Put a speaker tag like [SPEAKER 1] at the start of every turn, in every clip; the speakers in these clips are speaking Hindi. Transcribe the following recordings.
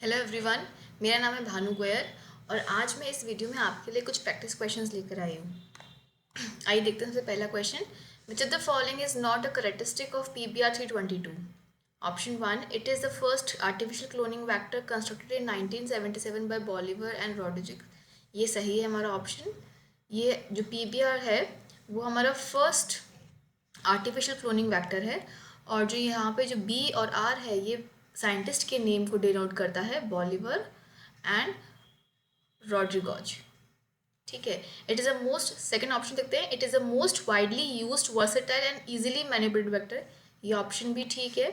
[SPEAKER 1] Hello everyone. मेरा नाम है भानु गोयर और आज मैं इस वीडियो में आपके लिए कुछ प्रैक्टिस क्वेश्चंस लेकर आई हूँ। आइए देखते हैं सबसे पहला question. Which of the following is not a characteristic of PBR 322? Option 1, it is the first artificial cloning vector constructed in 1977 by Bolivar and Rodriguez. ये सही है हमारा ऑप्शन। ये जो PBR है वो हमारा फर्स्ट आर्टिफिशियल क्लोनिंग वैक्टर है और जो यहाँ पे जो बी और आर है ये साइंटिस्ट के नेम को डिनोट करता है, बॉलिवर एंड रॉड्रिगोज। ठीक है। It is a most, second option देखते हैं, it is a most widely used versatile and easily manipulated vector. ये ऑप्शन भी ठीक है।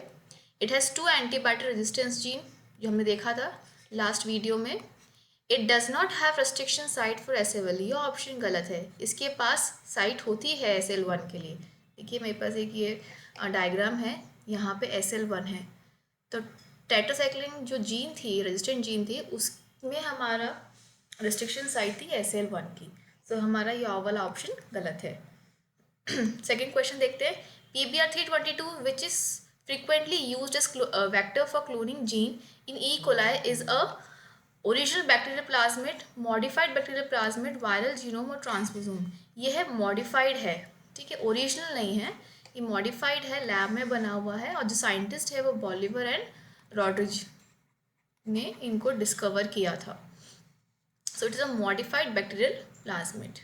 [SPEAKER 1] It has 2 antibiotic resistance gene, जो हमने देखा था लास्ट वीडियो में। It does not have restriction site for SL1। ये ऑप्शन गलत है, इसके पास साइट होती है SL1 के लिए। देखिए मेरे पास एक ये डायग्राम है, यहाँ पे SL1 है। तो टेट्रासाइक्लिन जो जीन थी, रेजिस्टेंट जीन थी, उसमें हमारा रेस्ट्रिक्शन साइट थी SL1 की। तो हमारा ये वाला ऑप्शन गलत है। सेकेंड क्वेश्चन देखते हैं। PBR 322 which is frequently used as vector for cloning gene in E. coli is a original bacterial plasmid, modified bacterial plasmid, viral genome और ट्रांसपोसोम। ये है मॉडिफाइड है, ठीक है, ओरिजिनल नहीं है, ये मॉडिफाइड है, लैब में बना हुआ है और जो साइंटिस्ट है वो बॉलिवर एंड रॉड्रिग्स ने इनको डिस्कवर किया था। So it is a modified bacterial plasmid.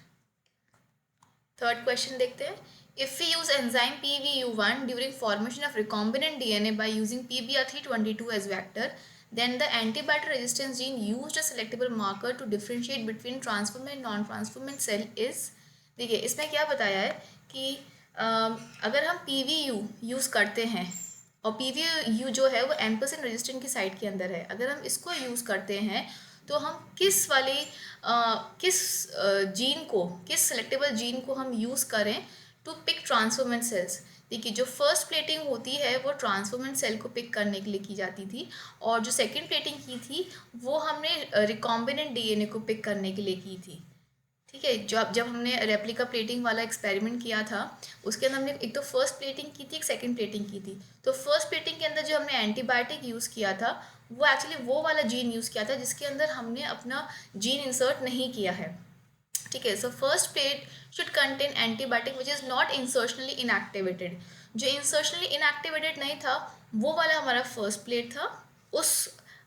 [SPEAKER 1] Third question देखते हैं। If we use enzyme PVU1 during formation of recombinant DNA by using PBR 322 as vector, then the antibiotic resistance gene used a selectable marker to differentiate between transformant and non-transformant cell is। देखिए इसमें क्या बताया है कि अगर हम PVU यूज़ करते हैं और PVU जो है वो एम्परसेंट रेजिस्टेंट की साइट के अंदर है, अगर हम इसको यूज़ करते हैं तो हम किस जीन को, किस सेलेक्टेबल जीन को हम यूज़ करें टू पिक ट्रांसफॉर्मेंट सेल्स। देखिए जो फर्स्ट प्लेटिंग होती है वो ट्रांसफॉर्मेंट सेल को पिक करने के लिए की जाती थी और जो सेकंड प्लेटिंग की थी वो हमने रिकॉम्बिनेंट DNA को पिक करने के लिए की थी। ठीक है। जब हमने रेप्लिका प्लेटिंग वाला एक्सपेरिमेंट किया था उसके अंदर हमने एक तो फर्स्ट प्लेटिंग की थी, एक सेकंड प्लेटिंग की थी। तो फर्स्ट प्लेटिंग के अंदर जो हमने एंटीबायोटिक यूज़ किया था वो एक्चुअली वो वाला जीन यूज़ किया था जिसके अंदर हमने अपना जीन इंसर्ट नहीं किया है। ठीक है। So first plate should contain antibiotic which is not insertionally inactivated. जो इंसर्शनली इनएक्टिवेटेड नहीं था वो वाला हमारा फर्स्ट प्लेट था। उस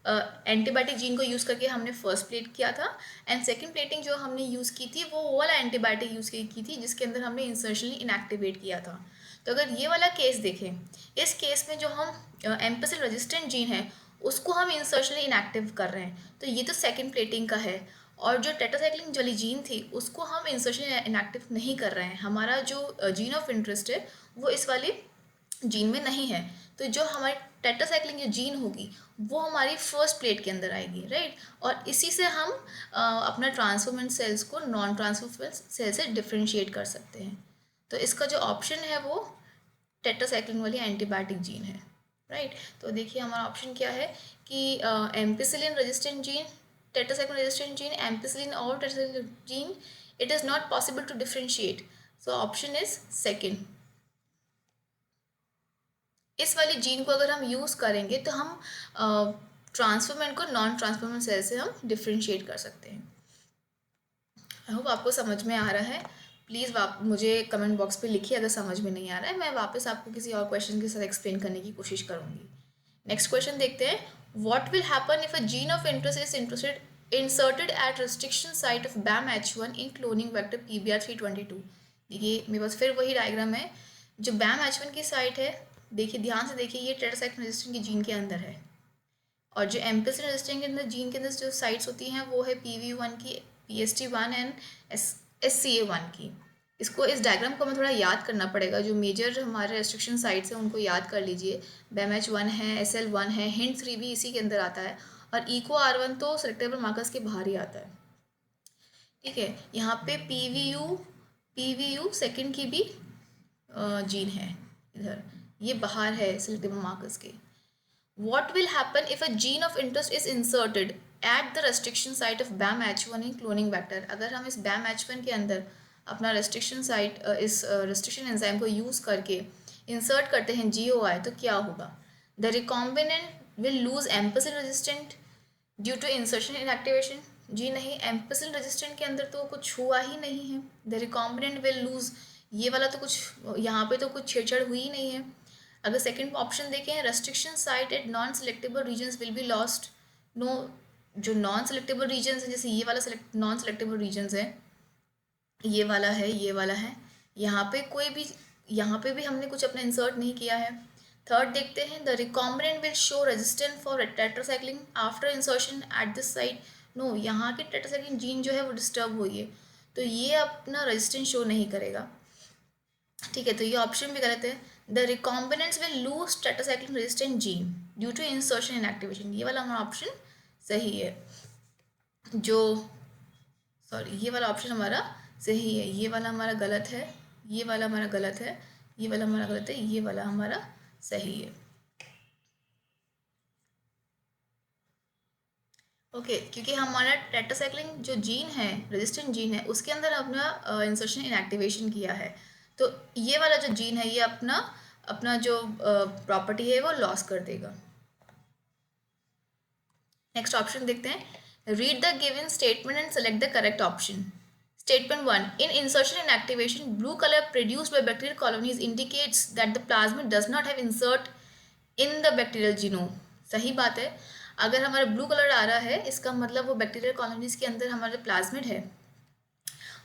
[SPEAKER 1] एंटीबायोटिक जीन को यूज़ करके हमने फर्स्ट प्लेट किया था एंड सेकंड प्लेटिंग जो हमने यूज़ की थी वो वाला एंटीबायोटिक यूज़ की थी जिसके अंदर हमने इंसर्शनली इनएक्टिवेट किया था। तो अगर ये वाला केस देखें, इस केस में जो हम एम्पसिल रेजिस्टेंट जीन है उसको हम इंसर्शनली इनएक्टिव कर रहे हैं, तो ये तो सेकंड प्लेटिंग का है। और जो टेट्रासाइक्लिन वाली जीन थी उसको हम इंसर्शनली इनएक्टिव नहीं कर रहे हैं। हमारा जो जीन ऑफ इंटरेस्ट है वो इस वाली जीन में नहीं है। तो जो हमारी टेट्रासाइक्लिन जो जीन होगी वो हमारी फर्स्ट प्लेट के अंदर आएगी, राइट। और इसी से हम अपना ट्रांसफॉर्मेंट सेल्स को नॉन ट्रांसफॉर्मेंट सेल से डिफ्रेंशिएट कर सकते हैं। तो इसका जो ऑप्शन है वो टेट्रासाइक्लिन वाली एंटीबायोटिक जीन है, राइट। तो देखिए हमारा ऑप्शन क्या है कि ampicillin resistant gene, tetracycline resistant gene, ampicillin और tetracycline gene, it is not possible to differentiate. So option is second. इस वाली जीन को अगर हम यूज़ करेंगे तो हम ट्रांसफॉर्मेंट को नॉन ट्रांसफॉर्मेंट सेल से हम डिफ्रेंशिएट कर सकते हैं। आई होप आपको समझ में आ रहा है। प्लीज़ आप मुझे कमेंट बॉक्स पे लिखिए अगर समझ में नहीं आ रहा है, मैं वापस आपको किसी और क्वेश्चन के साथ एक्सप्लेन करने की कोशिश करूँगी। नेक्स्ट क्वेश्चन देखते हैं। What will happen if a gene of interest is inserted at restriction site of BAM H1 in cloning vector PBR 322। देखिए मेरे पास फिर वही डायग्राम है। जो BAM H1 की साइट है, देखिए ध्यान से देखिए, ये टेट्रासाइक्लिन रेजिस्टेंट की जीन के अंदर है और जो एम्पिसिलिन रेजिस्टेंट के अंदर जीन के अंदर जो साइट्स होती हैं वो है PV1 की, PST1 एंड SCA1 की। इसको, इस डायग्राम को हमें थोड़ा याद करना पड़ेगा। जो मेजर हमारे रेस्ट्रिक्शन साइट्स हैं उनको याद कर लीजिए। BAM H1 है, SL1 है, HINT3 भी इसी के अंदर आता है और EcoR1 तो सेलेक्टेबल मार्कर्स के बाहर ही आता है। ठीक है। यहाँ पे PVU सेकेंड की भी जीन है इधर, ये बाहर है सेलेक्टेबल मार्कर्स के। What will happen if a gene of interest is inserted at the restriction site of BAM H1 in cloning vector? अगर हम इस BAM H1 के अंदर अपना रेस्ट्रिक्शन साइट, इस रेस्ट्रिक्शन एंजाइम को यूज़ करके इंसर्ट करते हैं GOI, तो क्या होगा? The recombinant will lose ampicillin resistant due to insertion inactivation, जी नहीं, एम्पिसिलिन रेजिस्टेंट के अंदर तो कुछ हुआ ही नहीं है, द रिकॉम्बिनेंट विल लूज, ये वाला तो कुछ यहाँ पे तो कुछ छेड़छाड़ हुई ही नहीं है। अगर सेकंड ऑप्शन देखें, restriction site at non selectable regions will be lost, no, जो नॉन सेलेक्टेबल रीजन्स है, जैसे ये वाला नॉन सेलेक्टेबल रीजन्स है, ये वाला है, ये वाला है, यहाँ पे कोई भी, यहाँ पे भी हमने कुछ अपना इंसर्ट नहीं किया है। थर्ड देखते हैं, the recombinant will show resistant for tetracycline after insertion at this site, no, यहाँ की टेट्रासाइक्लिन जीन जो है वो डिस्टर्ब हुई है, तो ये अपना रेजिस्टेंस शो नहीं करेगा। ठीक है, तो ये ऑप्शन भी गलत है। The recombinants will lose tetracycline resistant gene due to insertion inactivation, ये वाला हमारा ऑप्शन सही है। जो सॉरी, ये वाला ऑप्शन हमारा सही है, ये वाला हमारा गलत है, ये वाला हमारा गलत है, ये वाला हमारा गलत है, ये वाला हमारा सही है। ओके, क्योंकि हमारा टेट्रासाइक्लिन जो जीन है, रेजिस्टेंट जीन है, उसके अंदर अपना इंसर्शन इनएक्टिवेशन किया है, तो ये वाला जो जीन है ये अपना अपना जो प्रॉपर्टी है वो लॉस कर देगा। नेक्स्ट ऑप्शन देखते हैं, read the given statement and select the correct option. Statement 1. In insertion and activation, blue color produced by bacterial colonies indicates that the plasmid does not have insert in the bacterial genome. सही बात है, अगर हमारा ब्लू कलर आ रहा है इसका मतलब वो बैक्टीरियल कॉलोनीज के अंदर हमारा प्लाज्मिड है,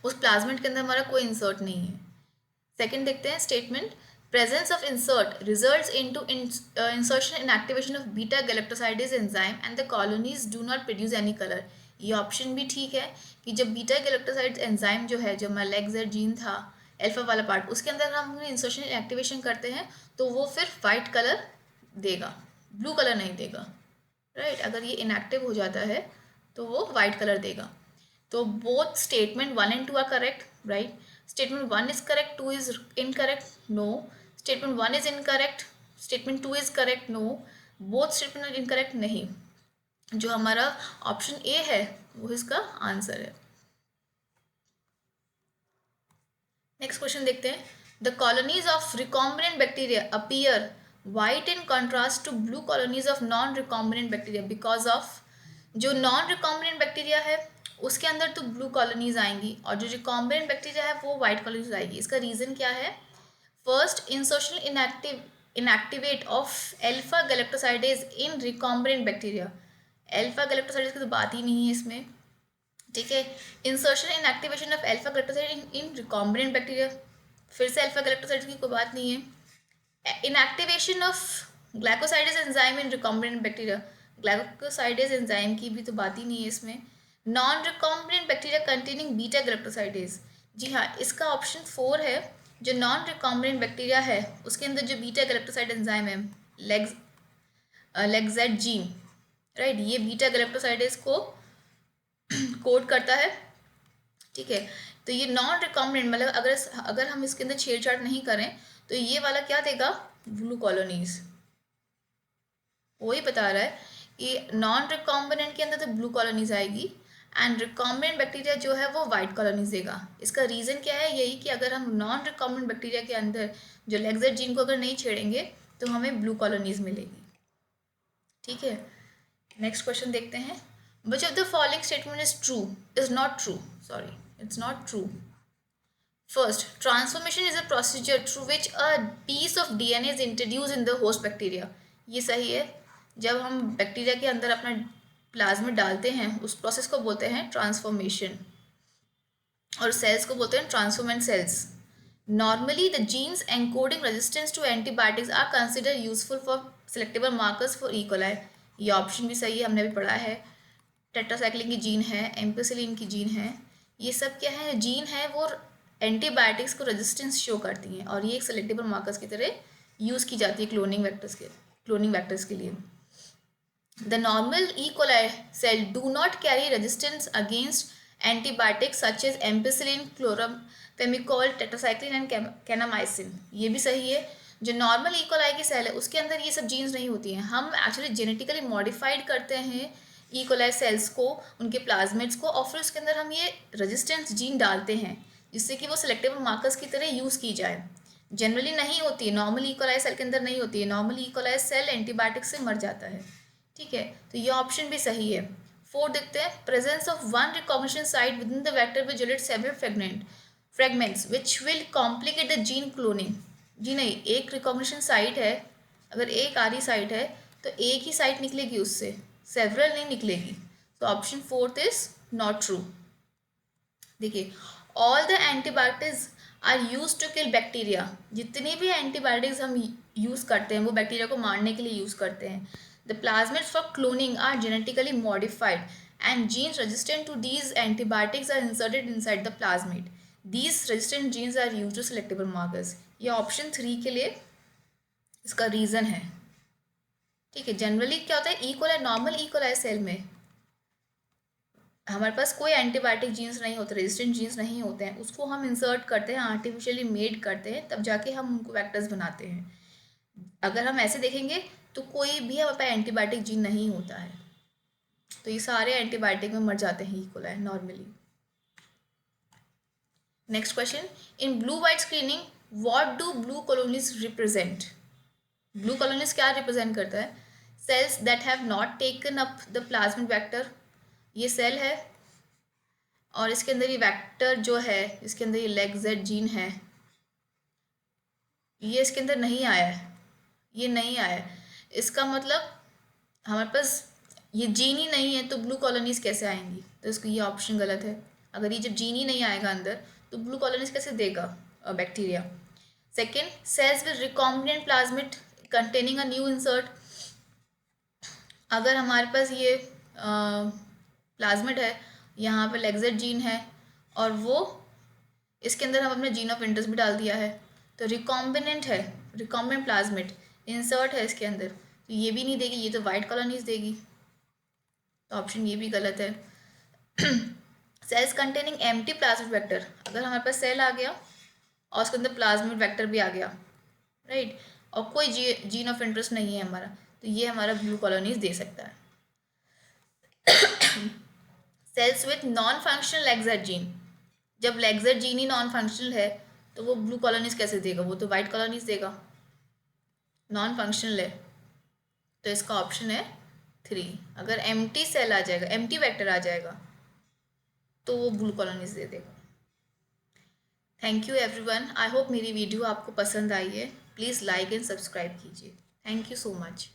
[SPEAKER 1] उस प्लाज्मिड के अंदर हमारा कोई इंसर्ट नहीं है। सेकंड देखते हैं statement, presence of insert results into insertion and activation of beta galactosidase enzyme and the colonies do not produce any color. ये ऑप्शन भी ठीक है कि जब बीटा गैलेक्टोसाइड एंजाइम जो है, जो हमारा लेगजेड जीन था, अल्फा वाला पार्ट, उसके अंदर हम इंसर्शन एक्टिवेशन करते हैं तो वो फिर वाइट कलर देगा, ब्लू कलर नहीं देगा, राइट। अगर ये इनएक्टिव हो जाता है तो वो वाइट कलर देगा। तो both statement 1 and 2 are correct, right. Statement 1 is correct, 2 is incorrect, no. Statement 1 is incorrect, Statement 2 is correct, no. Both statement are incorrect, नहीं। जो हमारा ऑप्शन ए है वो इसका आंसर है। नेक्स्ट क्वेश्चन देखते हैं, the colonies of recombinant bacteria appear white in contrast to blue colonies of non recombinant bacteria because of, जो नॉन रिकॉम्बिनेंट बैक्टीरिया है उसके अंदर तो ब्लू कॉलोनीज आएंगी और जो रिकॉम्बिनेंट बैक्टीरिया है वो वाइट कॉलोनीज आएगी। इसका रीज़न क्या है? First, insertion inactivate of alpha galactosidase in recombinant bacteria, alpha galactosidase की तो बात ही नहीं है इसमें, ठीक है। Insertion inactivation of alpha galactoside in recombinant bacteria, फिर से अल्फा गैलेक्टोसाइड की कोई बात नहीं है। Inactivation of glycosidase enzyme in recombinant bacteria, glycosidase enzyme की भी तो बात ही नहीं है इसमें। Non recombinant bacteria containing beta galactosidase, जी हाँ, इसका ऑप्शन 4 है। जो नॉन रिकॉम्बिनेंट बैक्टीरिया है उसके अंदर जो बीटा गैलेक्टोसाइड एंजाइम है, लेगजेड जीन, राइट, ये बीटा गैलेक्टोसाइडेज को कोड करता है, ठीक है। तो ये नॉन रिकॉम्बिनेंट मतलब अगर हम इसके अंदर छेड़छाड़ नहीं करें तो ये वाला क्या देगा? Blue colonies. वही बता रहा है कि नॉन रिकॉम्बिनेंट के अंदर तो ब्लू कॉलोनीज आएगी एंड रिकॉम्बिनेंट बैक्टीरिया जो है वो वाइट कॉलोनीज देगा। इसका रीज़न क्या है? यही कि अगर हम नॉन रिकॉम्बिनेंट बैक्टीरिया के अंदर जो लेगजेड जीन को अगर नहीं छेड़ेंगे तो हमें ब्लू कॉलोनीज मिलेगी, ठीक है। नेक्स्ट क्वेश्चन देखते हैं, which of the following statement is not true, sorry, it's not true. First, transformation is a procedure through which a piece of DNA is introduced in the host bacteria. ये सही है। जब हम बैक्टीरिया के अंदर अपना प्लाज्मिड डालते हैं उस प्रोसेस को बोलते हैं ट्रांसफॉर्मेशन, और सेल्स को बोलते हैं transformant cells. Normally, the genes encoding resistance to antibiotics are considered useful for selectable markers for E. coli. ये ऑप्शन भी सही है, हमने भी पढ़ा है। टेट्रासाइक्लिन की जीन है, एम्पिसिलिन की जीन है, ये सब क्या है? जीन है वो एंटीबायोटिक्स को रेजिस्टेंस शो करती हैं और ये एक सेलेक्टेबल मार्कर्स की तरह यूज़ की जाती है क्लोनिंग वेक्टर्स के लिए। The normal E coli cell do not carry resistance against antibiotics such as ampicillin, chloramphenicol, tetracycline and kanamycin, ये भी सही है। जो नॉर्मल ई कोलाई की सेल है उसके अंदर ये सब जीन्स नहीं होती हैं, हम एक्चुअली जेनेटिकली मॉडिफाइड करते हैं ई कोलाई सेल्स को, उनके प्लाज्मिड्स को, और फिर उसके अंदर हम ये रेजिस्टेंस जीन डालते हैं जिससे कि वो सिलेक्टेबल मार्कर्स की तरह यूज़ की जाए। जनरली नहीं होती है, नॉर्मल ई कोलाई सेल के अंदर नहीं होती है, normal E coli cell antibiotic से मर जाता है, ठीक है, तो ये ऑप्शन भी सही है। 4 देखते हैं, presence of one recognition site within the vector will generate several fragments which will complicate the gene cloning. जी नहीं, एक रिकॉग्निशन साइट है, अगर एक आ रही साइट है तो एक ही साइट निकलेगी, उससे सेवरल नहीं निकलेगी। तो ऑप्शन 4 इज नॉट ट्रू। देखिए, all the antibiotics are use to kill bacteria. जितनी भी एंटीबायोटिक्स हम यूज़ करते हैं वो बैक्टीरिया को मारने के लिए यूज़ करते हैं। The plasmids for cloning are genetically modified and genes resistant to these antibiotics are inserted inside the plasmid. These resistant genes are use to selectable markers. ये ऑप्शन 3 के लिए इसका रीज़न है। ठीक है, जनरली क्या होता है, इक्वल है नॉर्मल इक्वल है सेल में हमारे पास कोई एंटीबायोटिक जीन्स नहीं होते, रेजिस्टेंट जीन्स नहीं होते हैं, उसको हम इंसर्ट करते हैं, आर्टिफिशियली मेड करते हैं, तब जाके हम उनको वेक्टर्स बनाते हैं। अगर हम ऐसे देखेंगे तो कोई भी हमारे पास एंटीबायोटिक जीन नहीं होता है, तो ये सारे एंटीबायोटिक में मर जाते हैं E coli normally. Next question, in blue white screening what do blue colonies represent. Blue colonies क्या रिप्रेजेंट करता है, cells that have not taken up the plasmid vector. ये सेल है और इसके अंदर ये वेक्टर जो है, इसके अंदर ये लेग जेड जीन है, ये इसके अंदर नहीं आया है, ये नहीं आया है। इसका मतलब हमारे पास ये जीन ही नहीं है तो ब्लू कॉलोनीज कैसे आएंगी, तो इसको ये ऑप्शन गलत है। अगर ये जब जीन ही नहीं आएगा अंदर तो ब्लू कॉलोनीज कैसे देगा बैक्टीरिया। Second, cells with recombinant plasmid containing a new insert. अगर हमारे पास ये प्लाज्मिड है, यहाँ पे लेग्जेट जीन है और वो इसके अंदर हम अपने जीन ऑफ इंटरेस्ट भी डाल दिया है, तो रिकॉम्बिनेंट है, रिकॉम्बिनेंट प्लाज्मिड इंसर्ट है इसके अंदर, तो ये भी नहीं देगी, ये तो वाइट कॉलोनीज देगी, तो ऑप्शन ये भी गलत है। Cells containing empty plasmid vector, अगर हमारे पास सेल आ गया और उसके अंदर प्लाज्मिड वेक्टर भी आ गया, राइट, और कोई जीन ऑफ इंटरेस्ट नहीं है हमारा, तो ये हमारा ब्लू कॉलोनीज दे सकता है। Cells with non functional lacZ gene, जब लेग्जेट जीन ही नॉन फंक्शनल है तो वो ब्लू कॉलोनीज कैसे देगा, वो तो वाइट कॉलोनीज देगा, नॉन फंक्शनल है, तो इसका ऑप्शन है 3। अगर एम्प्टी सेल आ जाएगा, एम्प्टी वेक्टर आ जाएगा तो वो ब्लू कॉलोनीज दे देगा। Thank you everyone, I hope मेरी वीडियो आपको पसंद आई है। प्लीज़ लाइक एंड सब्सक्राइब कीजिए। Thank you so much.